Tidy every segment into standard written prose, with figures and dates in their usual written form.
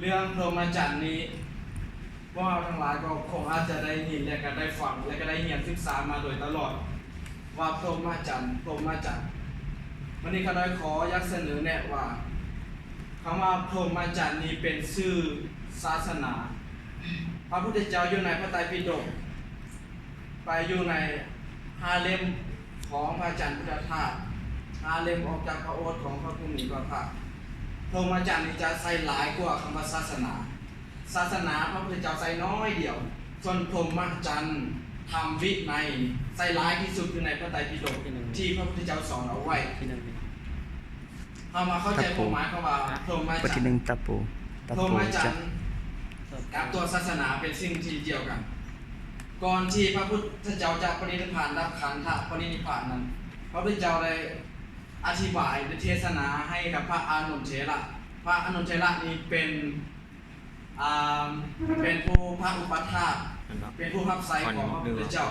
เรื่องพรหมจรรย์นี้พวกเราทั้งหลายก็คงอาจจะได้ยินและก็ได้ฟังและก็ได้เรียนศึกษามาโดยตลอดว่าพรหมจรรย์วันนี้ก็ได้ขอยักเสนอแนะว่าคำว่าพรหมจรรย์นี้เป็นชื่อศาสนาพระพุทธเจ้าอยู่ในพระไตรปิฎกไปอยู่ใน5 เล่มของพระอาจารย์พุทธทาส5 เล่มออกจากพระโอษฐ์ของพระผู้มีพระภาคพรหมจรรย์นี่จะใส่หลายกว่าคำว่าศาสนาพระพุทธเจ้าใส่น้อยเดียวส่วนพรหมจรรย์ธรรมวินัยใส่หลายที่สุดอยู่ในพระไตรปิฎกที่พระพุทธเจ้าสอนเอาไว้เอามาเข้าใจความหมายคำว่าพรหมจรรย์พรหมจรรย์กับตัวศาสนาเป็นสิ่งที่เดียวกันก่อนที่พระพุทธเจ้าจะปรินิพพานรับขันธปรินิพพานนั้นพระพุทธเจ้าได้อธิบายและเทศนาให้กับพระอานนท์เถระพระอานนท์เถระนี้เป็นผู้พระอุปถากเป็นผู้รับใช้ของพระพุทธเจ้า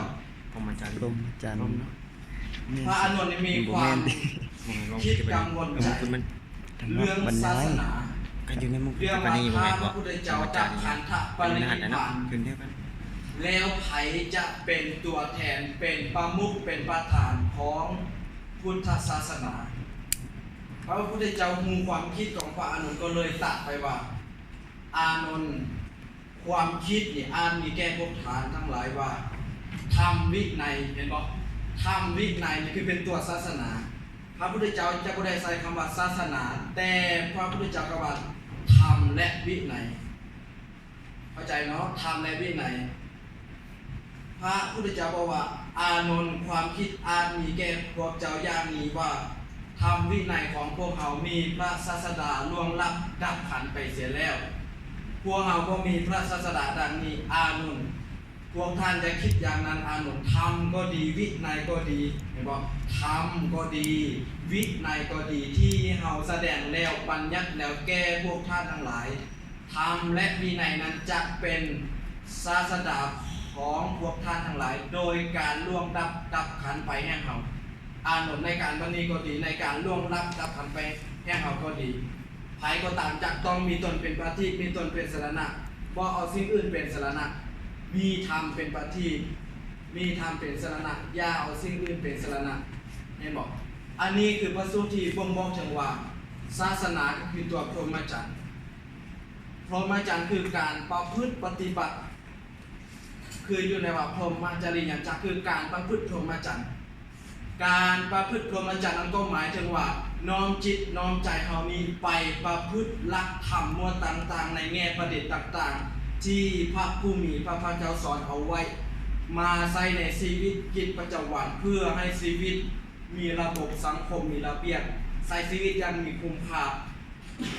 พรหมจรรย์พระอานนท์มีความคิดกังวลใจเรื่องศาสนาเรื่องว่าพระพุทธเจ้าจับขันธปรินิพพานแล้วไผจะเป็นตัวแทนเป็นประมุขเป็นประธานของพุทธศาสนาพระพุทธเจ้ามูความคิดของพระอานนท์ก็เลยตัดไปว่าอานนท์ความคิดนี่มีแก้พวกฐานทั้งหลายว่าธรรมวินัยเห็นบ่ธรรมวินัยนี่คือเป็นตัวศาสนาพระพุทธเจ้าจะบ่ได้ใช้คำว่าศาสนาแต่พระพุทธเจ้าก็ว่าธรรมและวินัยเข้าใจเนาะธรรมและวินัยพระพุทธเจ้าบอกว่าอานนท์ความคิดมีแก่พวกเจ้าอย่างนี้ว่าธรรมวินัยของพวกเขามีพระศาสดาล่วงลับดับขันไปเสียแล้วพวกเราก็มีพระศาสดาดังนี้อานนท์พวกท่านจะคิดอย่างนั้นอานนท์ธรรมก็ดีวินัยก็ดีเห็นบ่ธรรมก็ดีวินัยก็ดีที่เฮาแสดงแล้วบัญญัติแล้วแก้พวกท่านทั้งหลายธรรมและวินัยนั้นจะเป็นศาสดาของพวกท่านทั้งหลายโดยการล่วงดับขันไปแห่งเฮาอานนท์ในการบันนี้ก็ดีในการล่วงดับขันไปแห่งเฮาก็ดีไผก็ตามจักต้องมีตนเป็นประทีปมีตนเป็นสรณะบ่เอาสิ่งอื่นเป็นสรณะมีธรรมเป็นประทีปมีธรรมเป็นสรณะอย่าเอาสิ่งอื่นเป็นสรณะเห็นบ่อันนี้คือพระสูตรที่บ่งบอกถึงว่าศาสนาคือตัวพรหมจรรย์พรหมจรรย์คือการประพฤติปฏิบัติคืออยู่ในว่าพรหมจริยจักรคือการประพฤติพรหมจรรย์การประพฤติพรหมจรรย์นั้นก็หมายถึงว่าน้อมจิตน้อมใจเฮานี้ไปประพฤติหลักธรรมมวลต่างๆในแง่ประเด็นต่างๆที่พระผู้มีพระภาคเจ้าสอนเอาไว้มาใช้ในชีวิตกิจประจำวันเพื่อให้ชีวิตมีระบบสังคมมีระเบียบใช้ชีวิตอย่างมีคุณภาพ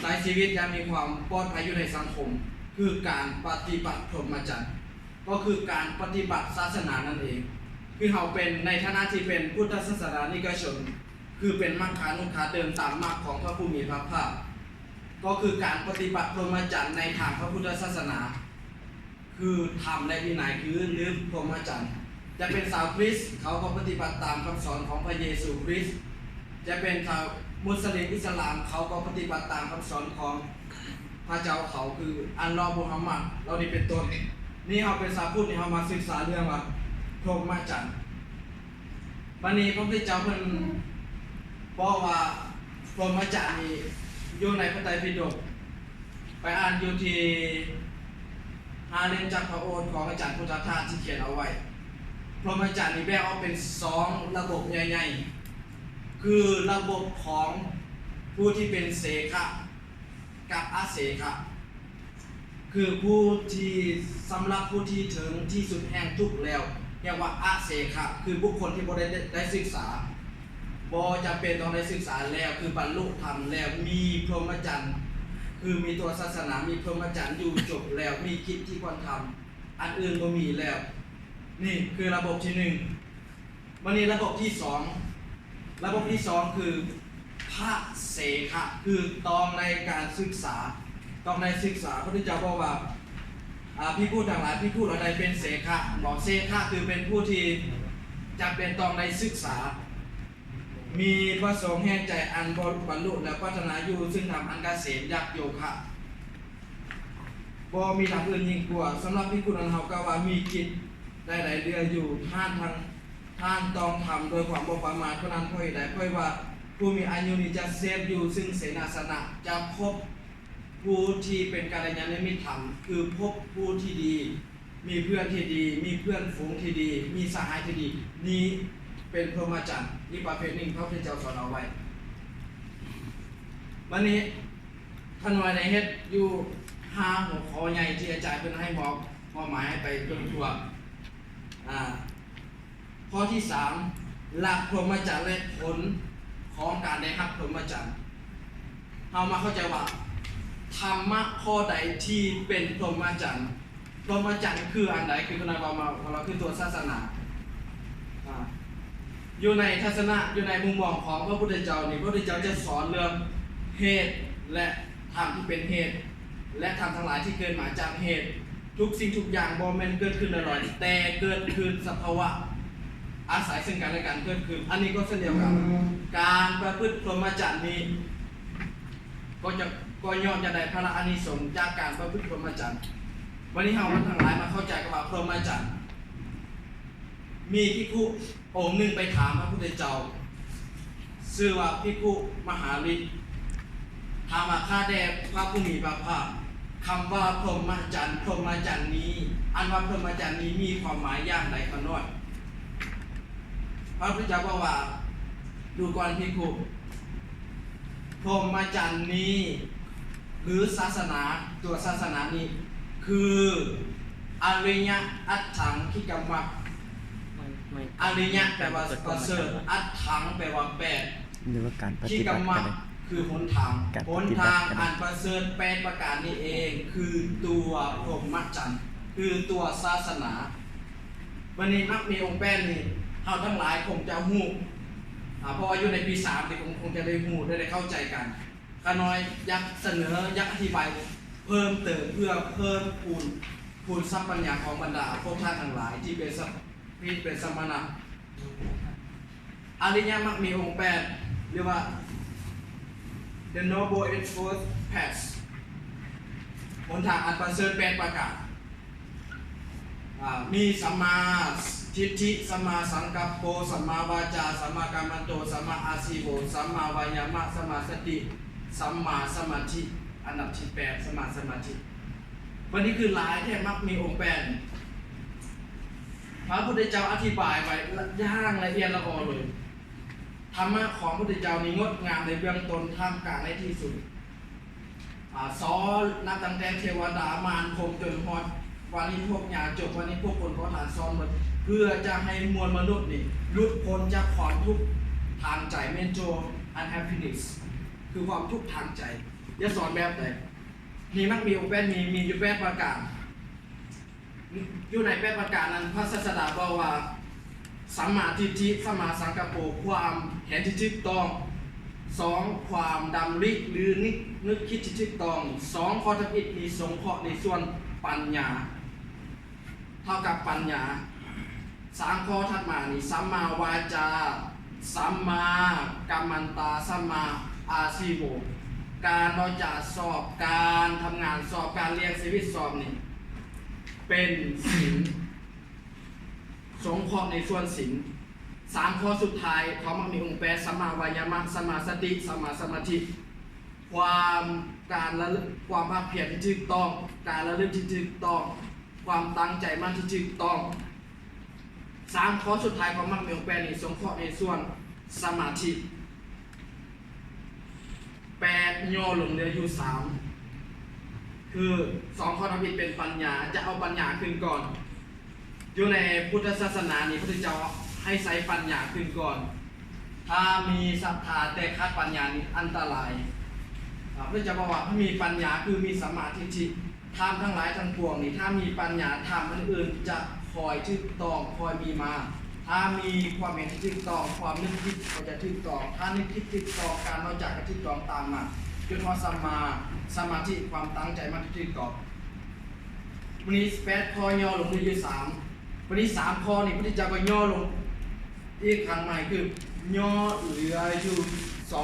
ใช้ชีวิตอย่างมีความปลอดภัยอยู่ในสังคมคือการปฏิบัติพรหมจรรย์ก็คือการปฏิบัติศาสนานั่นเองคือเราเป็นในฐานะที่เป็นพุทธศาสนานิกชนคือเป็นมรรคานุขาเดินตามมรรคของพระผู้มีพระภาคก็คือการปฏิบัติพรหมจรรย์ในทางพระพุทธศาสนาคือธรรมและวินัยคือหรือพรหมจรรย์จะเป็นชาวคริสต์เขาก็ปฏิบัติตามคำสอนของพระเยซูคริสต์จะเป็นชาวมุสลิมอิสลามเขาก็ปฏิบัติตามคำสอนของพระเจ้าเขาคืออัลลอฮ์มุฮัมมัดเรานี่เป็นต้นนี่เราเป็นชาวพุทธนี่เรามาศึกษาเรื่องว่าพรหมจรรย์วันนี้พระพุทธเจ้าเพิ่นบอกว่าพรหมจรรย์นี่อยู่ในพระไตรปิฎกไปอ่านอยู่ที่5 เล่มจากพระโอษฐ์ของอาจารย์พุทธทาสที่เขียนเอาไว้พรหมจรรย์นี่แบ่งออกเป็น2ระบบใหญ่ๆคือระบบของผู้ที่เป็นเสขะกับอเสขะคือผู้ที่สำหรับผู้ที่ถึงที่สุดแห่งทุกข์แล้วเรียกว่าอเสขะคือบุคคลที่บ่ได้ศึกษาบ่จำเป็นต้องได้ศึกษาแล้วคือบรรลุธรรมแล้วมีพรหมจรรย์คือมีตัวศาสนามีพรหมจรรย์อยู่จบแล้วมีกิจที่ควรทำอันอื่นบ่มีแล้วนี่คือระบบที่1วันนี้ระบบที่2คือพระเสขะคือต้องในการศึกษาต้องในศึกษาพระพุทธเจ้าบอกว่าภิกษุทั้งหลายภิกษุเหล่าใดเป็นเสขะบอกเสขะคือเป็นผู้ที่จำเป็นต้องในศึกษามีประสงค์แห่งใจอันบรรลุและพัฒนาอยู่ซึ่งทำอันเกษมยักโยคะ บ่มีทางอื่นยิ่งกว่าสำหรับภิกขุนั้นเฮาก็ว่ามีกิจได้หลายเดือนอยู่ท่านต้องทำโดยความบ่ประมาทเพราะนั้นค่อยได้ค่อยว่าผู้มีอายุนี้จะเซฟอยู่ซึ่งเสนาสนะจะพบผู้ที่เป็นกัลยาณมิตรธรรมคือพบผู้ที่ดีมีเพื่อนที่ดีมีเพื่อนฝูงที่ดีมีสหายที่ดีนี้เป็นพรหมจรรย์นี่ประเภทหนึ่งพระพุทธเจ้าสอนเอาไว้วันนี้ท่านว่าในเฮ็ดอยู่5หัวข้อใหญ่ที่อาจารย์เพิ่นให้บอกมอบหมายให้ไปจนทั่วข้อที่3หลักพรหมจรรย์และผลของการได้รับพรหมจรรย์เฮามาเข้าใจว่าธรรมะข้อใดที่เป็นพรหมจรรย์พรหมจรรย์คืออันใดคือคุณว่ามาของเราคือตัวศาสนาอยู่ในทัศนะอยู่ในมุมมองของพระพุทธเจ้านี่พระพุทธเจ้าจะสอนเรื่องเหตุและธรรมที่เป็นเหตุและธรรมทั้งหลายที่เกิดมาจากเหตุทุกสิ่งทุกอย่างบ่แม่นเกิดขึ้นลอยๆแต่เกิดขึ้นสภาวะอาศัยซึ่งกันและกันเกิดขึ้นอันนี้ก็เช่นเดียวกันการประพฤติพรหมจรรย์นี้ก็ย่อมจะได้พระอานิสงส์จากการประพฤติพรหมจรรย์วันนี้เราทั้งหลายมาเข้าใจกันว่าพรหมจรรย์มีภิกขุองค์หนึ่งไปถามพระพุทธเจ้าชื่อว่าภิกขุมหาฤทธิ์ถามว่าข้าแด่พระผู้มีพระภาคคำว่าพรหมจรรย์นี้อันว่าพรหมจรรย์นี้มีความหมายอย่างไรขน้อยพระพุทธเจ้าบอกว่าดูก่อนภิกขุพรหมจรรย์นี้หรือศาสนาตัวศาสนานี้คืออริยอัตถังคิกรรมะอริยะแปลว่าประเสริฐอัตถังแปลว่าแปดหรือว่าการปฏิบัติกันคือหนทางอันประเสริฐแปดประการนี้เองคือตัวพรหมจรรย์คือตัวศาสนาวันนี้มักมีองค์แปดนี่เฮาทั้งหลายคงจะฮู้เพราะว่าอยู่ในปี3นี่คงจะได้ฮู้ได้เข้าใจกันข้าน้อยอยากเสนออยากอธิบายเพิ่มเติมเพื่อเพิ่มพูนทรัพย์ปัญญาของบรรดาพวกท่านทั้งหลายที่เป็นสมณะอริยมรรคมีองค์8เรียกว่า The Noble Eightfold Path หนทางอันประเสริฐ8ประการมีสัมมาทิฏฐิสัมมาสังกัปโปสัมมาวาจาสัมมากัมมันโตสัมมาอาชีโวสัมมาวายามะสัมมาสติสัมมาสมาธิอันดับที่8สัมมาสมาธิวันนี้คือหลายแท้มักมีองค์8พระพุทธเจ้าอธิบายไว้ย่างละเอียดละออเลยธรรมะของพระพุทธเจ้านี่งดงามในเบื้องต้นท่ามกลางในที่สุดสอนนับตั้งแต่เทวดามารพรหมจนฮอดวันนี้พวกญาจบวันนี้พวกคนขอทานซ้อนหมดเพื่อจะให้มวลมนุษย์นี่หลุดพ้นจากความทุกข์ทางใจเมนโจ unhappiness คือความทุกข์ทางใจจะสอนแบบไหนมีมักมีองค์8มีอยู่8ประการอยู่ใน8ประการนั้นพระศาสดาบอกว่าสัมมาทิฏฐิสัมมาสังกัปโปความเห็นที่ถูกต้อง2ความดำริหรือนึกคิดที่ถูกต้อง2ข้อทับอิฐมีสงเคราะห์ในส่วนปัญญาเท่ากับปัญญา3ข้อถัดมานี่สัมมาวาจาสัมมากัมมันตาสัมมาอาชีโวการเราจะสอบการทำงานสอบการเรียนชีวิตสอบนี่เป็นศีลสงเคราะห์ในส่วนศีล3ข้อสุดท้ายเขามักมีองค์8สัมมาวายามะสัมมาสติสัมมาสมาธิความภาคเพียรที่ถูกต้องการระลึกที่ถูกต้องความตั้งใจมั่นที่ถูกต้อง3ข้อสุดท้ายเขามักมีองค์8นี่สงเคราะห์ในส่วนสมาธิ8ย่อลงเหลืออยู่3คือ2ข้อทำผิดเป็นปัญญาจะเอาปัญญาขึ้นก่อนอยู่ในพุทธศาสนานี่พระพุทธเจ้าให้ใช้ปัญญาขึ้นก่อนถ้ามีศรัทธาแต่ขาดปัญญานี่อันตรายพระพุทธเจ้าบอกว่าถ้ามีปัญญาคือมีสัมมาทิฏฐิธรรมทั้งหลายทั้งปวงนี่ถ้ามีปัญญาธรรมอันอื่นจะคอยถูกต้องคอยมีมาถ้ามีความเห็นที่ถูกต้องความนึกคิดก็จะถูกต้องถ้านึกคิดถูกต้องการนอกจากจะถูกต้องตามมาจนพอสัมมาสมาธิความตั้งใจมั่นที่ถูกต้องวันนี้8ข้อย่อลงที่3วันนี้3ข้อนี่พระพุทธเจ้าก็ย่อลงอีกครั้งใหม่คือย่อเหลืออยู่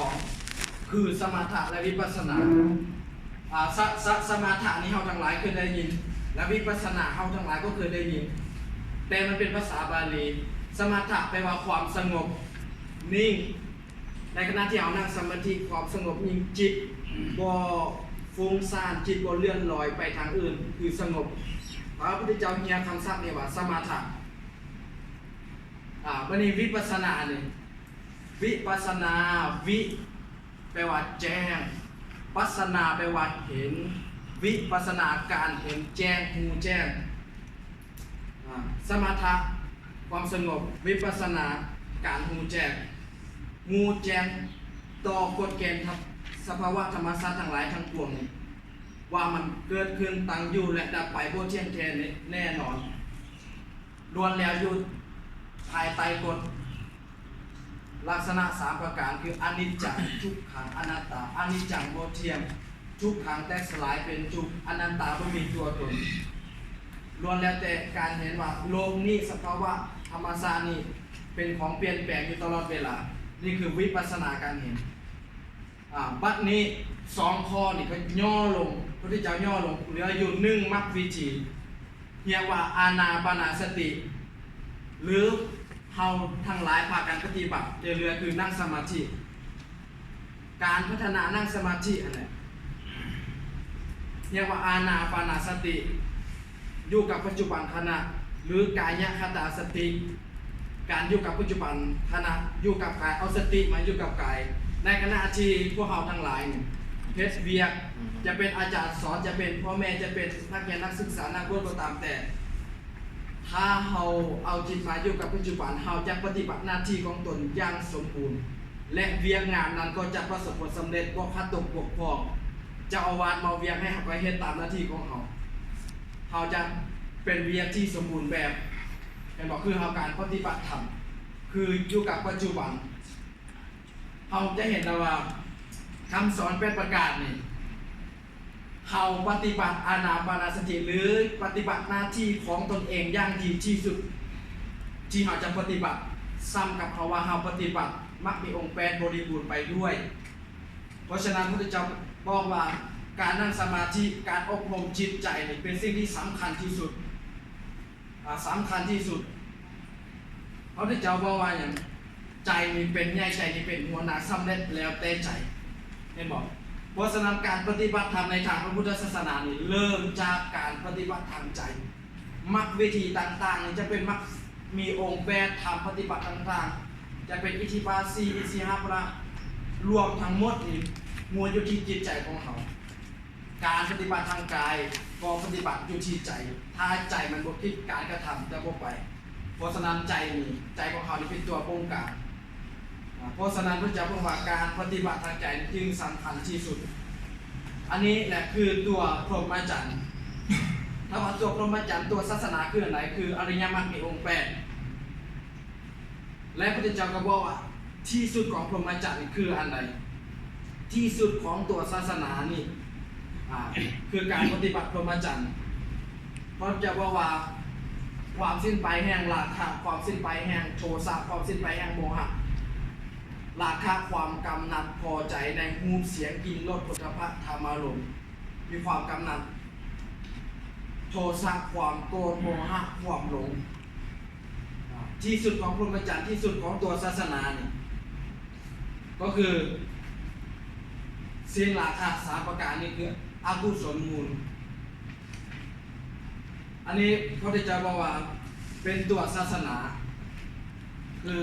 2คือสมถะและวิปัสสนา สมาธินี่เฮาทั้งหลายเคยได้ยินและวิปัสสนาเฮาทั้งหลายก็เคยได้ยินแต่มันเป็นภาษาบาลีสมาธิแปลว่าความสงบนิ่งในขณะที่เรานั่งสมาธิความสงบนิ่งจิตบ่ฟุ้งซ่านจิตบ่เลื่อนลอยไปทางอื่นคือสงบพระพุทธเจ้าเฮียคำศัพท์เนี่ยว่าสมาธิวันนี้วิปัสสนาเนี่ยวิปัสสนาวิแปลว่าแจ้งปัสสนาแปลว่าเห็นวิปัสสนาการเห็นแจ้งหูแจ้งสมถะความสงบวิปัสสนาการหูแจ้งหูแจ้งต่อกฎเกณฑ์สภาวะธรรมชาติทั้งหลายทั้งปวงนี่ว่ามันเกิดขึ้นตั้งอยู่และดับไปบ่เที่ยงแท้แน่นอนล้วนแล้วอยู่ภายใต้กฎลักษณะ3ประการคืออนิจจังทุกขังอนัตตาอนิจจังบ่เที่ยงทุกขังแตกสลายเป็นทุกข์อนัตตาบ่มีตัวตนล้วนแล้วแต่การเห็นว่าโลกนี้สภาวะธรรมชาตินี้เป็นของเปลี่ยนแปลงอยู่ตลอดเวลานี่คือวิปัสสนาการเห็นบัดนี้2ข้อนี่ก็ย่อลงพระพุทธเจ้าย่อลงเหลืออยู่1มรรควิธีเรียกว่าอานาปานสติหรือเฮาทั้งหลายพากันปฏิบัติเรื่อยๆคือนั่งสมาธิการพัฒนานั่งสมาธิอะไรเรียกว่าอานาปานสติอยู่กับปัจจุบันขณะหรือกายคตาสติการอยู่กับปัจจุบันขณะอยู่กับกายเอาสติมาอยู่กับกายในขณะที่พวกเราทั้งหลายเพชรเวียกจะเป็นอาจารย์สอนจะเป็นพ่อแม่จะเป็นนักเรียนนักศึกษานักบวชก็ตามแต่ถ้าเราเอาจิตมาอยู่กับปัจจุบันเราจะปฏิบัติหน้าที่ของตนอย่างสมบูรณ์และเวียกงานนั้นก็จะประสบผลสำเร็จบ่ขาดตกบกพร่องเจ้าอาวาสมาเวียกให้ไปเฮ็ดตามหน้าที่ของเราจะเป็นเวียกที่สมบูรณ์แบบเห็นบอกคือเราการปฏิบัติธรรมคืออยู่กับปัจจุบันเราจะเห็นแล้วว่าคำสอน8ประการนี่เขาปฏิบัติอานาปานสติหรือปฏิบัติหน้าที่ของตนเองอย่างดีที่สุดที่เขาจะปฏิบัติซ้ำกับเขาว่าเขาปฏิบัติมักมีองค์8บริบูรณ์ไปด้วยเพราะฉะนั้นพระพุทธเจ้าบอกว่าการนั่งสมาธิการอบรมจิตใจนี่เป็นสิ่งที่สำคัญที่สุดสำคัญที่สุดพระพุทธเจ้าบอกว่าอย่างใจนี่เป็นใหญ่ใจนี่เป็นหัวหน้าสำเร็จแล้วแต่ใจเห็นบอกเพราะฉะนั้นการปฏิบัติธรรมในทางพระพุทธศาสนานี่เริ่มจากการปฏิบัติทางใจมรรควิธีต่างๆนี่จะเป็นมรรคมีองค์8ธรรมปฏิบัติต่างๆจะเป็นอิทธิบาสีอิสิหปะรวมทั้งหมดนี่มัวอยู่ที่จิตใจของเขาการปฏิบัติทางกายก็ปฏิบัติอยู่ที่ใจถ้าใจมันบ่คิดการกระทำจะบ่ไปเพราะฉะนั้นใจนี่ใจของเขานี่เป็นตัวบงการเพราะฉะนั้นพระเจ้าบอกว่าการปฏิบัติทางใจจึงสำคัญที่สุดอันนี้แหละคือตัวพรหมจรรย์ถ้าว่าตัวพรหมจรรย์ตัวศาสนาคืออะไรคืออริยมรรคมีองค์8และพระเจ้าก็บอกว่าที่สุดของพรหมจรรย์คืออันใดที่สุดของตัวศาสนานี่คือการปฏิบัติพรหมจรรย์เพราะจะบอกว่าความสิ้นไปแห่งราคะความสิ้นไปแห่งโทสะความสิ้นไปแห่งโมหะราคะความกำหนัดพอใจในรูปเสียงกลิ่นรสผลิตภัณฑ์ธรรมารมณ์มีความกำหนัดโทสะความโกรธโมหะความหลงที่สุดของพรหมจรรย์ที่สุดของตัวศาสนานี่ก็คือสิ้นราคะ3ประการนี้คืออกุศลมูลอันนี้พระพุทธเจ้าบอกว่าเป็นตัวศาสนาคือ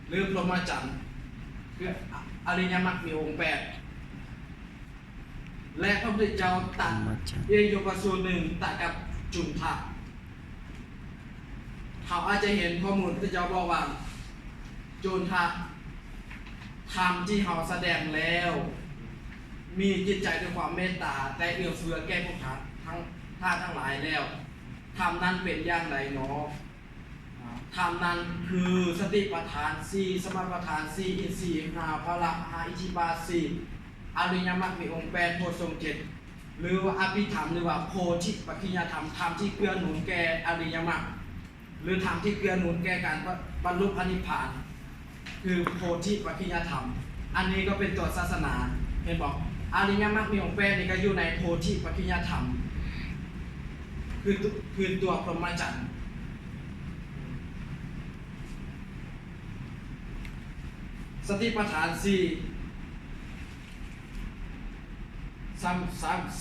หรือพรหมจรรย์คืออริยมรรคมีองค์8และพระพุทธเจ้าตัดเองโยกสูตร1ตัดกับจุนทะเขาอาจจะเห็นข้อมูลพระพุทธเจ้าบอกว่าจุนทะธรรมที่เขาแสดงแล้วมีจิตใจด้วยความเมตตาแต่เอื้อเฟื้อแก้พวกท่านทั้งหลายแล้วธรรมนั้นเป็นอย่างไรเนาะธรรมนั้นคือสติปัฏฐาน4สมาปัฏฐาน4อินทรีย์5พละ5อิทธิบาท4อริยมรรคมีองค์8โพชฌงค์7หรือว่าอภิธรรมหรือว่าโพธิปัจจยธรรมธรรมที่เกื้อหนุนแก่อริยมรรคหรือธรรมที่เกื้อหนุนแก่การบรรลุพระนิพพานคือโพธิปัจจยธรรมอันนี้ก็เป็นตัวศาสนาเห็นบอก อริยมรรคมีองค์8นี่ก็อยู่ในโพธิปัจจยธรรมคือตัวพรหมจรรย์สติปัฏฐาน4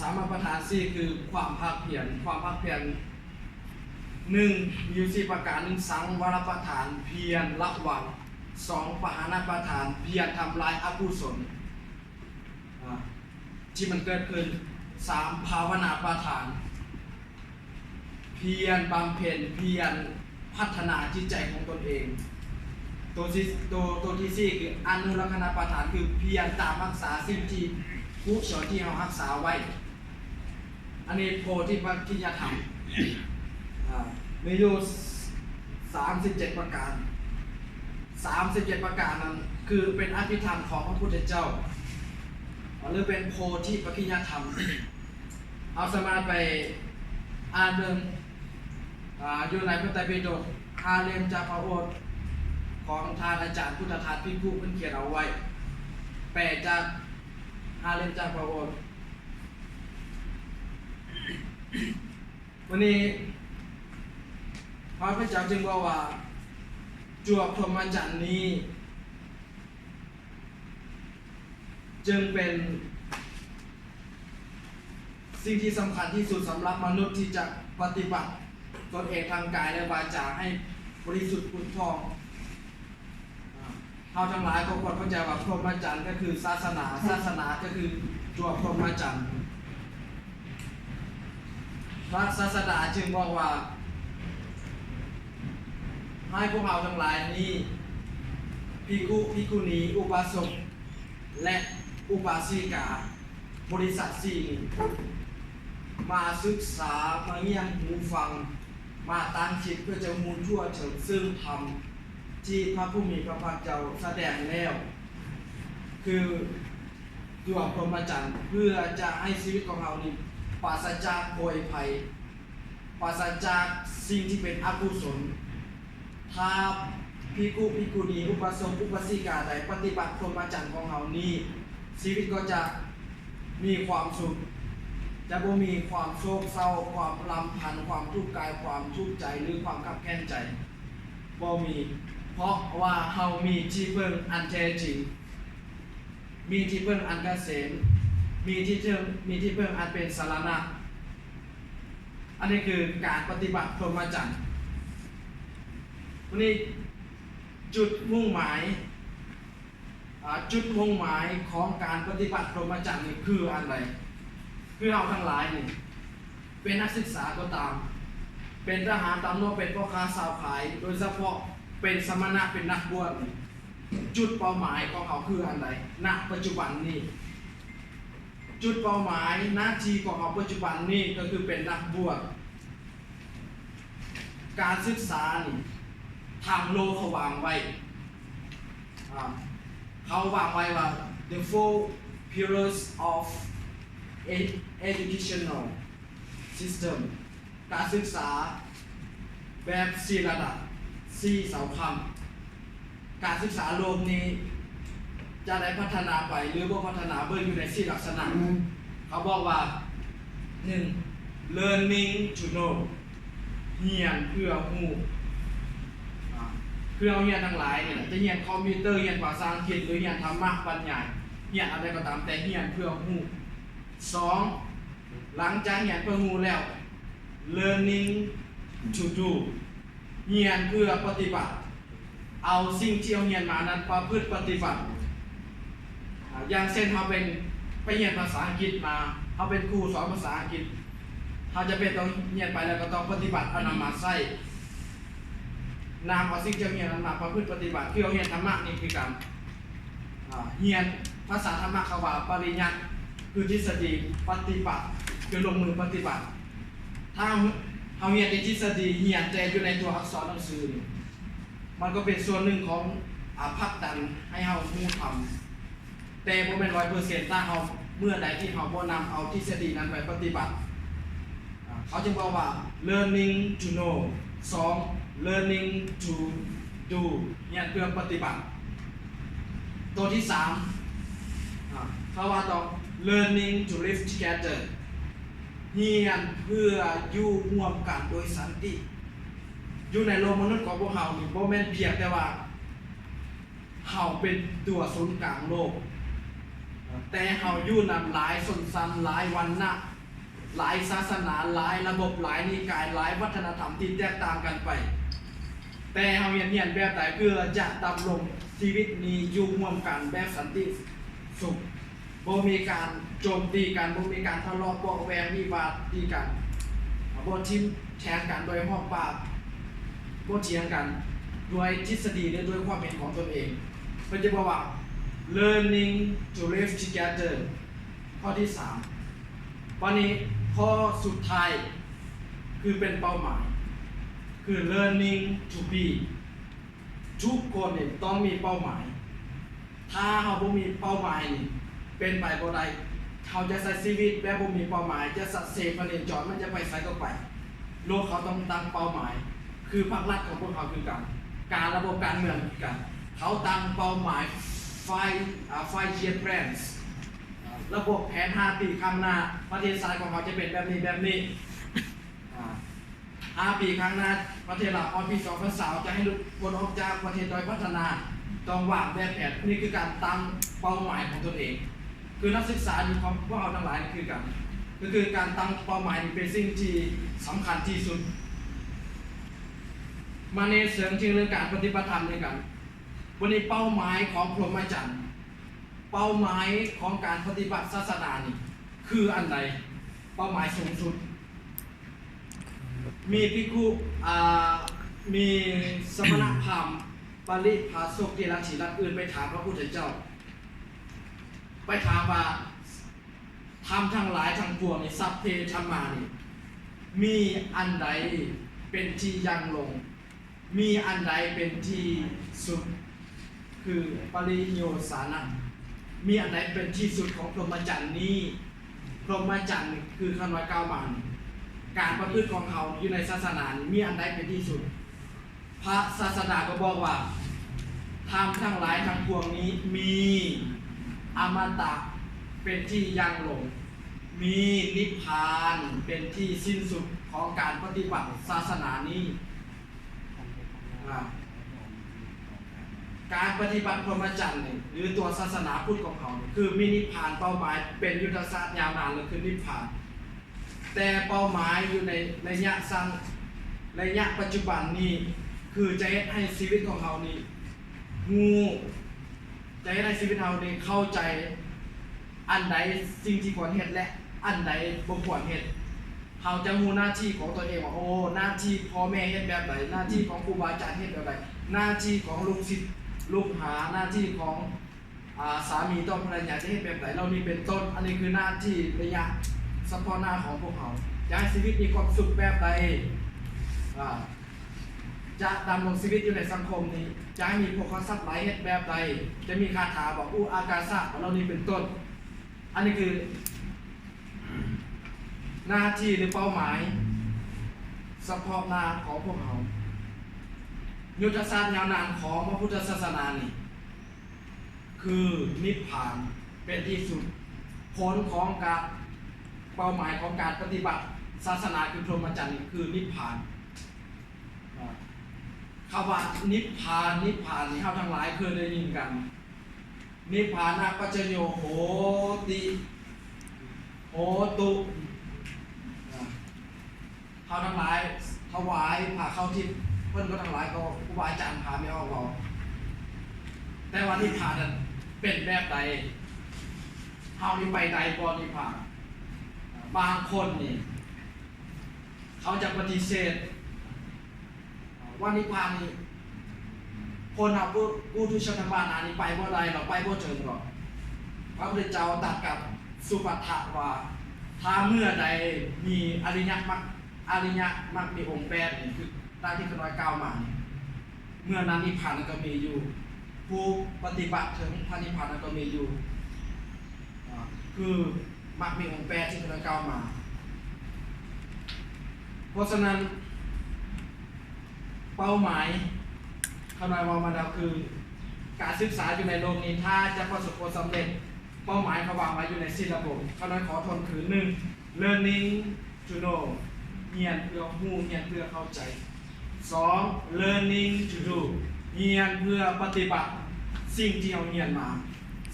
สามปัฏฐาน4คือความภาคเพียร1อยู่4ประการ1สังวรประธานเพียรละวัง2ปหานประธานเพียรทำลายอกุศลที่มันเกิดขึ้น3ภาวนาประธานเพียรบำเพ็ญเพียรพัฒนาจิตใจของตนเองตัวที่4คืออนุรักษณประธานคือเพียรตามรักษาสิ่งที่ผู้สอนที่เรารักษาไว้อันนี้โพธิปัจจยธรรมมีอยู่37ประการ37ประการนั้นคือเป็นอภิธรรมของพระพุทธเจ้าหรือเป็นโพธิปัจจยธรรมเอาสมาไปอ่านเรื่องอยู่ในพระไตรปิฎก5 เล่มจากพระโอษฐ์ของท่านอาจารย์พุทธทาสภิกขุเพิ่นเขียนเอาไว้แปลจาก5 เล่มจากพระโอษฐ์วันนี้พระพุทธเจ้าจึงบอกว่าจวบพรหมจรรย์นี้จึงเป็นสิ่งที่สำคัญที่สุดสำหรับมนุษย์ที่จะปฏิบัติตนเองทางกายและวาจาให้บริสุทธิ์ผุดผ่องเราทั้งหลายก็ควรเข้าใจว่าพรหมจรรย์ก็คือศาสนาก็คือจวบพรหมจรรย์พระศาสดาจึงบอกว่าให้พวกเราทั้งหลายนี้ภิกขุณีอุบาสกและอุบาสิกาบริษัท4มาศึกษามาเงี่ยงหูฟังมาตั้งจิตเพื่อจะมูลทั่วถึงซึ่งธรรมที่พระผู้มีพระภาคเจ้าแสดงแล้วคือตัวพรหมจรรย์เพื่อจะให้ชีวิตของเรานี้ปราศจากโพยภัยปราศจากสิ่งที่เป็นอกุศลถ้าภิกขุณีอุบาสกอุบาสิกาใดปฏิบัติพรหมจรรย์ของเรานี้ชีวิตก็จะมีความสุขจะบ่มีความโศกเศร้าความรำพันความทุกข์กายความทุกข์ใจหรือความขับแค้นใจบ่มีเพราะว่าเฮามีที่พึ่งอันแท้จริงมีที่พึ่งอันเกษมมีที่พึ่งอันเป็นสรณะอันนี้คือการปฏิบัติพรหมจรรย์วันนี้จุดมุ่งหมายของการปฏิบัติพรหมจรรย์นี่คืออะไรคือเราทั้งหลายนี่เป็นนักศึกษาก็ตามเป็นทหารตำรวจเป็นพ่อค้าสาวขายโดยเฉพาะเป็นสมณะเป็นนักบวชจุดเป้าหมายของเขาคืออะไรณปัจจุบันนี้จุดเป้าหมายหน้าที่ของเขาปัจจุบันนี้ก็คือเป็นนักบวชการศึกษานี่ทางโลกเขาวางไว้เขาวางไว้ว่า the four pillars of educational system การศึกษาแบบ4 ระดับ4 เสาคำการศึกษาโลกนี้จะได้พัฒนาไปหรือว่าพัฒนาเบิ่งอยู่ใน4 ลักษณะเขาบอกว่า 1. learning to know เรียนเพื่อรู้คือเอาเรียนทั้งหลายเนี่ยจะเรียนคอมพิวเตอร์เรียนภาษาอังกฤษหรือเรียนธรรมะปัญญาเรียนอะไรก็ตามแต่เรียนเพื่อรู้ 2. หลังจากเรียนเพื่อรู้แล้ว learning to do เรียนเพื่อปฏิบัติเอาสิ่งที่เราเรียนมานั้นประพฤติปฏิบัติอย่างเช่นเราเป็นไปเรียนภาษาอังกฤษมาเราเป็นครูสอนภาษาอังกฤษเราจะเป็นต้องเรียนไปแล้วก็ต้องปฏิบัติเอานำมาใช้นำเอาสิ่งที่เราเรียนนั้นมาประพฤติปฏิบัติคือเราเรียนธรรมะนี่คือการเรียนภาษาธรรมะเขาว่าปริญญาคือทฤษฎีปฏิบัติคือลงมือปฏิบัติถ้าเราเรียนในทฤษฎีเรียนแต่อยู่ในตัวอักษรหนังสือมันก็เป็นส่วนหนึ่งของผลักดันให้เรารู้ทำแต่บ่แม่น 100% ถ้าเราเมื่อใดที่เราบ่นำเอาทฤษฎีนั้นไปปฏิบัติเขาจึงบอกว่า learning to know 2. learning to do เนี่ยเพื่อปฏิบัติตัวที่3เขาว่าต้อง learning to live together เรียนเพื่ออยู่ร่วมกันโดยสันติอยู่ในโลกมนุษย์ของพวกเรานี่บ่แม่นเพียงแต่ว่าเฮาเป็นตัวศูนย์กลางโลกแต่เฮาอยู่นำหลายชนชั้นหลายวรรณะหลายศาสนาหลายระบบหลายนิกายหลายวัฒนธรรมที่แตกต่างกันไปแต่เฮาเรียนแบบใดเพื่อจะดำรงชีวิตนี้อยู่ร่วมกันแบบสันติสุขบ่มีการโจมตีกันบ่มีการทะเลาะเบาะแวงวิวาทตีกันบ่ทิ่มแทงกันโดยห้องปราบบ่เถียงกันด้วยทฤษฎีหรือด้วยความเห็นของตนเองเพิ่นจะบอกว่า learning to live together ข้อที่3วันนี้ข้อสุดท้ายคือเป็นเป้าหมายคือ learning to be ทุกคนเนี่ยต้องมีเป้าหมายถ้าเราบ่มีเป้าหมายนี่เป็นไปบ่ได้เขาจะใช้ชีวิตแบบบ่มีเป้าหมายจะสัตว์เสพประเด็นจอดมันจะไปไสก็ไปโลกเขาต้องตั้งเป้าหมายคือภาครัฐของพวกเขาคือการระบบการเมืองคือกันเขาตั้งเป้าหมาย5 year plans ระบบแผน5 ปีข้างหน้าประเทศชาติของเขาจะเป็นแบบนี้5 ปีข้างหน้าประเทศเราปี2020จะให้ลุกพ้นออกจากประเทศด้อยพัฒนาต้องวางแบบแผนนี่คือการตั้งเป้าหมายของตนเองคือนักศึกษาอยู่ของพวกเราทั้งหลายนี่คือกันก็คือการตั้งเป้าหมายนี่เป็นสิ่งที่สำคัญที่สุดมาในเสริมจริงเรื่องการปฏิบัติธรรมด้วยกันวันนี้เป้าหมายของพรหมจรรย์เป้าหมายของการปฏิบัติศาสนานี่คืออันใดเป้าหมายสูงสุดมีภิกขุมีสมณพราหมณ์ปริภาสกเกลักษีรัตอื่นไปถามพระพุทธเจ้าไปถามว่าธรรมทั้งหลายทั้งปวงนี่สัพเพธัมมานี่มีอันใดเป็นที่ยั่งลงมีอันใดเป็นที่สุดคือปริโยสานะมีอันใดเป็นที่สุดของพรหมจรรย์นี้พรหมจรรย์คือคำว่าก้าวมันการประพฤติของเขาอยู่ในศาสนามีอันใดเป็นที่สุดพระศาสดาก็บอกว่าธรรมทั้งหลายทั้งปวงนี้มีอมตะเป็นที่ยั่งลงมีนิพพานเป็นที่สิ้นสุดของการปฏิบัติศาสนานี้การปฏิบัติพรหมจรรย์หรือตัวศาสนาพุทธของเขาคือมีนิพพานเป้าหมายเป็นยุทธศาสตร์ยาวนานเลยคือนิพพานแต่เป้าหมายอยู่ในระยะสั้นระยะปัจจุบันนี้คือจะให้ชีวิตของเขานี่จะให้ชีวิตเรานี่เข้าใจอันใดสิ่งที่ควรเฮ็ดและอันใดบ่ควรเฮ็ดเขาจะรู้หน้าที่ของตัวเองว่าโอ้หน้าที่พ่อแม่เฮ็ดแบบไหนหน้าที่ของครูบาอาจารย์เฮ็ดแบบไหนหน้าที่ของลูกศิษย์ลูกหาหน้าที่ของสามีต่อภรรยาจะเฮ็ดแบบไหนเรานี่เป็นต้นอันนี้คือหน้าที่ระยะเฉพาะหน้าของพวกเขาจะให้ชีวิตมีความสุขแบบใดจะดำรงชีวิตอยู่ในสังคมนี้จะให้มีพวกเขาทรัพย์หลายเฮ็ดแบบใดจะมีคาถาบอกอากาศะเรานี่เป็นต้นอันนี้คือหน้าที่หรือเป้าหมายเฉพาะหน้าของพวกเขายุทธศาสตร์ยาวนานของพระพุทธศาสนานี่คือนิพพานเป็นที่สุดผลของการเป้าหมายของการปฏิบัติศาสนาคือพรหมจรรย์คือนิพพานคำว่านิพพานนี่เราทั้งหลายเคยได้ยินกันนิพพานะปัจจโยโหติโหตุเขาทั้งหลายถวายผ่าเข้าทิพย์เพื่อนก็ทั้งหลายก็ครูบาอาจารย์พาไม่ออกหรอกแต่ว่านิพพานนั้นเป็นแบบใดเฮานี่ไปใดบ่นิพพานบางคนนี่เขาจะปฏิเสธว่านิพพานนี่คนเอาผู้ทุชนบ้านนานี่ไปบ่ได้เราไปบ่ถึงหรอกพระพุทธเจ้าตรัสกับสุปัฏฐะว่าถ้าเมื่อใดมีอริยมรรคมีองค์แปดนี่คือตามที่ขน้อยกล่าวมาเมื่อนั้นนิพพานก็มีอยู่ผู้ปฏิบัติถึงพระนิพพานก็มีอยู่คือมรรคมีองค์แปดที่ขน้อยกล่าวมาเพราะฉะนั้นเป้าหมายขน้อยว่ามาแล้วคือการศึกษาอยู่ในโลกนี้ถ้าจะประสบความสำเร็จ เป้าหมายเขาวางไว้อยู่ใน4ระบบเขานั้นขอทนคือ 1. learning to know เรียนเพื่อรู้เรียนเพื่อเข้าใจ 2. learning to do เรียนเพื่อปฏิบัติสิ่งที่เราเรียนมา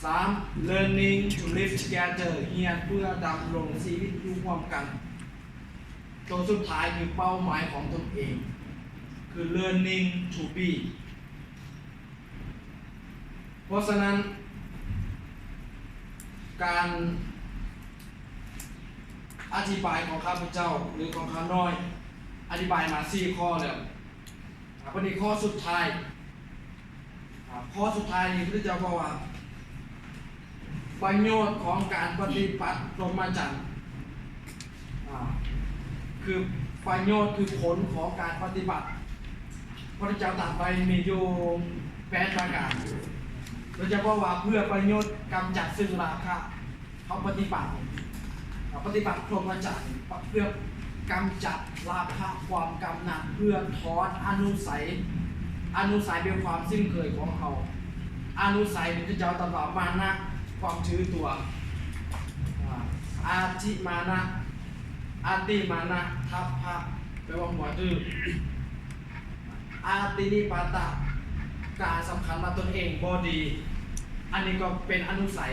3. learning to live together เรียนเพื่อดำรงชีวิตอยู่ร่วมกันตัวสุดท้ายคือเป้าหมายของตนเองคือ learning to be เพราะฉะนั้นการอธิบายของข้าพเจ้าหรือของข้าน้อยอธิบายมา4ข้อแล้ววันนี้ข้อสุดท้ายนี่พระเจ้าบอกว่าประโยชน์ของการปฏิบัติพรหมจรรย์คือประโยชน์คือผลของการปฏิบัติพระเจ้าตรัสไปมีอยู่8ประการพระเจ้าบอกว่าเพื่อประโยชน์กำจัดซึ่งราคะเขาปฏิบัติพรหมจรรย์เพื่อกำจัดราคะความกำหนัดเพื่อถอนอนุสัยเป็นความสิ้นเคยของเขาอนุสัยพระเจ้าตรัสว่ามานะความถือตัวอาทิมานะอาติมานะทัพพะแปลว่าหัวดื้ออาตินิปาตะการสำคัญมาตนเองบ่ดีอันนี้ก็เป็นอนุสัย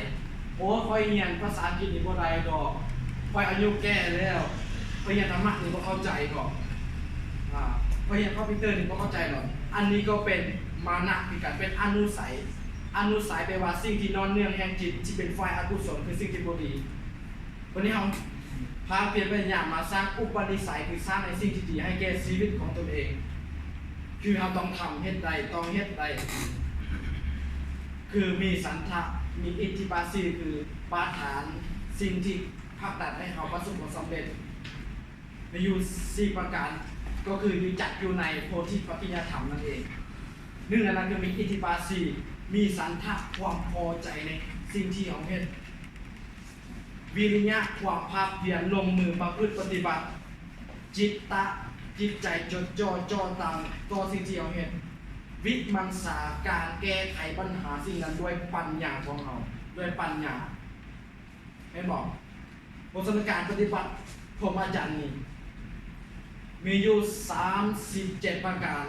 โอ้ค่อยเรียนภาษาอังกฤษนี่บ่ได้ดอกค่อยอายุแก่แล้วค่อยเรียนธรรมะนี่บ่เข้าใจก่อนค่อยเรียนคอมพิวเตอร์นี่บ่เข้าใจหรอกอันนี้ก็เป็นมานะคือการเป็นอนุสัยแปลว่าสิ่งที่นอนเนื่องแห่งจิตที่เป็นฝ่ายอกุศลคือสิ่งที่บ่ดีวันนี้เราพาเปลี่ยนเป็นอย่างมาสร้างอุปนิสัยคือสร้างในสิ่งที่ดีให้แก่ชีวิตของตนเองคือเราต้องทำเฮ็ดใดต้องเฮ็ดใดคือมีสันทะมีอิทธิปาสีคือปาฐานสิ่งที่ผลักดันให้เขาประสบผลสำเร็จมีอยู่4ประการก็คือมีจัดอยู่ในโพธิปัจจยธรรมนั่นเองหนึ่งในนั้นคือมีอิทธิปาสีมีสันทะความพอใจในสิ่งที่เขาเฮ็ดวิริยะความภาคเพียรลงมือประพฤติปฏิบัติจิตใจจดจ่อตามต่อสิ่งที่เขาเห็นวิมังสาการแก้ไขปัญหาสิ่งนั้นด้วยปัญญาของเขาด้วยปัญญาให้บอกบทสนการปฏิบัติพรหมจรรย์นี่มีอยู่37ประการ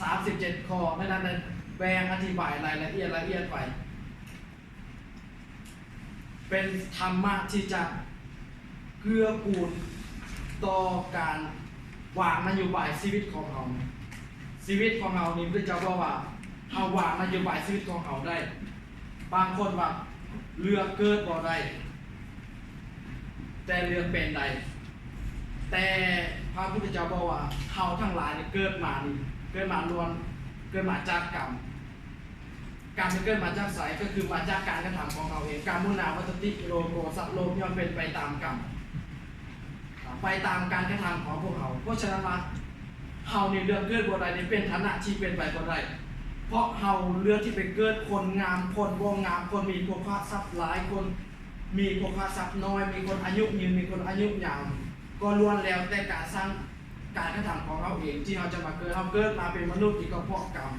37ข้อในนั้นแบ่งอธิบายรายละเอียดไปเป็นธรรมะที่จะเกื้อกูลต่อการวางนโยบายชีวิตของเรานี่พระเจ้าบอกว่าเอาวางนโยบายชีวิตของเราได้บางคนว่าเลือกเกิดบ่ได้แต่เลือกเป็นได้แต่พระพุทธเจ้าบอกว่าเขาทั้งหลายเกิดมาจากกรรมที่เกิดมาจากไสก็คือมาจากการกระทำของเขาเองกรรมุนาวัตติโลโกสัพโลกย่อมเป็นไปตามกรรมไปตามการกระทำของพวกเขาเพราะฉะนั้นเฮานี่เลือกเกิดบ่ได้นี่เป็นฐานะที่เป็นไปบ่ได้เพราะเฮาเลือกที่ไปเกิดคนงามคนบ่งามคนมีโภคทรัพย์หลายคนมีโภคทรัพย์น้อยมีคนอายุยืนมีคนอายุยาวก็ล้วนแล้วแต่การสร้างการกระทำของเราเองที่เราจะมาเกิดมาเป็นมนุษย์ที่ก็เพราะกรรม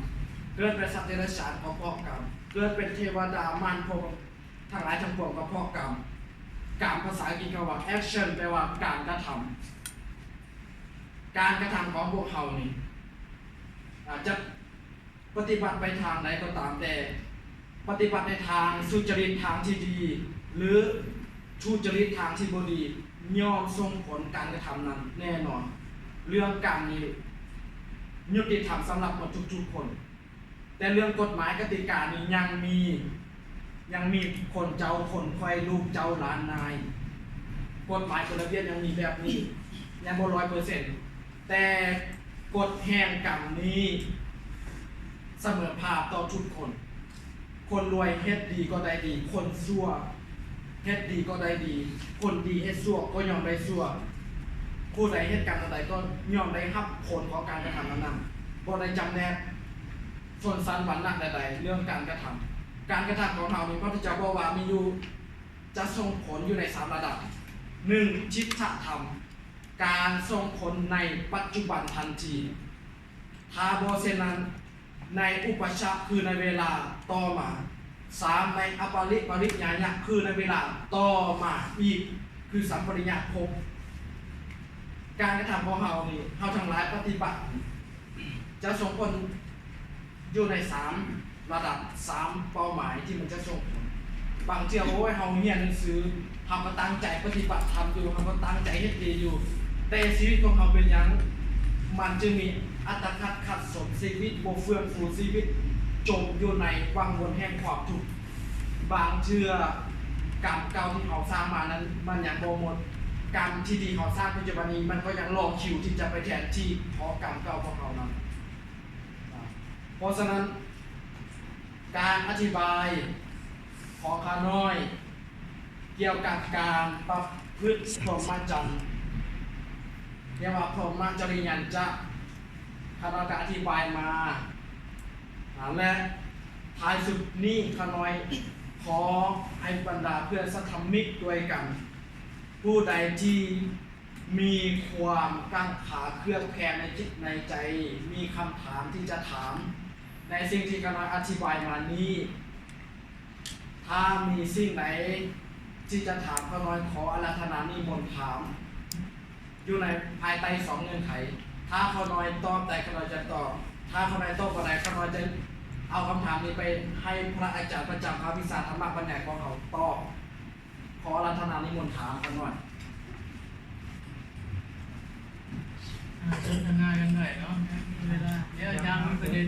เกิดเป็นสัตว์เดรัจฉานก็เพราะกรรมเกิดเป็นเทวดามารพรหมทั้งหลายทั้งปวงก็เพราะกรรมภาษาอังกฤษคำว่า action แปลว่าการกระทำของพวกเขานี่อาจจะปฏิบัติไปทางไหนก็ตามแต่ปฏิบัติในทางสุจริตทางที่ดีหรือทุจริตทางที่บ่ดีย่อมส่งผลการกระทำนั้นแน่นอนเรื่องกรรมนี้ยุติธรรมสำหรับหมดทุกๆคนแต่เรื่องกฎหมายกติกานี้ยังมีคนเจ้าคนคอยลูกเจ้าหลานนายกฎหมายกฎระเบียบยังมีแบบนี้ยังบ่ 100% แต่กฎแห่งกรรมนี้เสมอภาคต่อทุกคนรวยเฮ็ดดีก็ได้ดีคนชั่วเฮ็ดดีก็ได้ดีคนดีเฮ็ดชั่วก็ย่อมได้ชั่วผู้ใดเฮ็ดกรรมใดก็ย่อมได้รับผลของการกระทำนั้นบ่ได้จำแนกส่วนสันวรรณะใดๆเรื่องการกระทำของเรานี่พระพุทธเจ้าบอกว่ามีอยู่จะส่งผลอยู่ใน3ระดับ1จิตธรรมการส่งผลในปัจจุบันทันทีถ้าบ่เช่นนั้นในอุปชฌะคือในเวลาต่อมา 3ในอปริญญาญะคือในเวลาต่อมาอีกคือสัมปริญญาภพการกระทำของเรานี่เราทั้งหลายปฏิบัติจะส่งผลอยู่ใน3ระดับ3เป้าหมายที่มันจะส่งผลบางเที่ยวโอ้ยเราเรียนหนังสือทำก็ตั้งใจปฏิบัติทำอยู่ทำก็ตั้งใจเฮ็ดดีอยู่แต่ชีวิตของเราเป็นยังมันจะมีอัตคัดขัดสนชีวิตโบเฟื่องฟูชีวิตจมอยู่ในวังวนแห่งความทุกข์บางเชื่อกรรมเก่าที่เขาสร้างมานั้นมันยังโบหมดกรรมที่ดีเขาสร้างปัจจุบันนี้มันก็ยังรอคิวที่จะไปแทนที่เพราะกรรมเก่าของเขานั้นเพราะฉะนั้นการอธิบายของข้าน้อยเกี่ยวกับการประพฤติพรหมจรรย์เรียกว่าพรหมจริยัญจะข้าน้อยก็อธิบายมาและท้ายสุดนี้ข้าน้อยขอให้บรรดาเพื่อนสัทธมิกด้วยกัน ผู้ใดที่มีความกังขาเครือบแคลงในจิตในใจมีคำถามที่จะถามในสิ่งที่กำลังอธิบายมานี้ถ้ามีสิ่งไหนที่จะถามข้าน้อยขออาราธนานิมนต์ถามอยู่ในภายใต้2เงื่อนไขถ้าข้าน้อยตอบแต่ข้าน้อยจะตอบถ้าข้าน้อยตอบอะไรข้าน้อยจะเอาคำถามนี้ไปให้พระอาจารย์ประจำภาควิชาธรรมะบรรยายของเขาตอบขออาราธนานิมนต์ถามข้าน้อยสนทนากันหน่อยเนาะเวลาเดี๋ยวอาจารย์มีประเด็น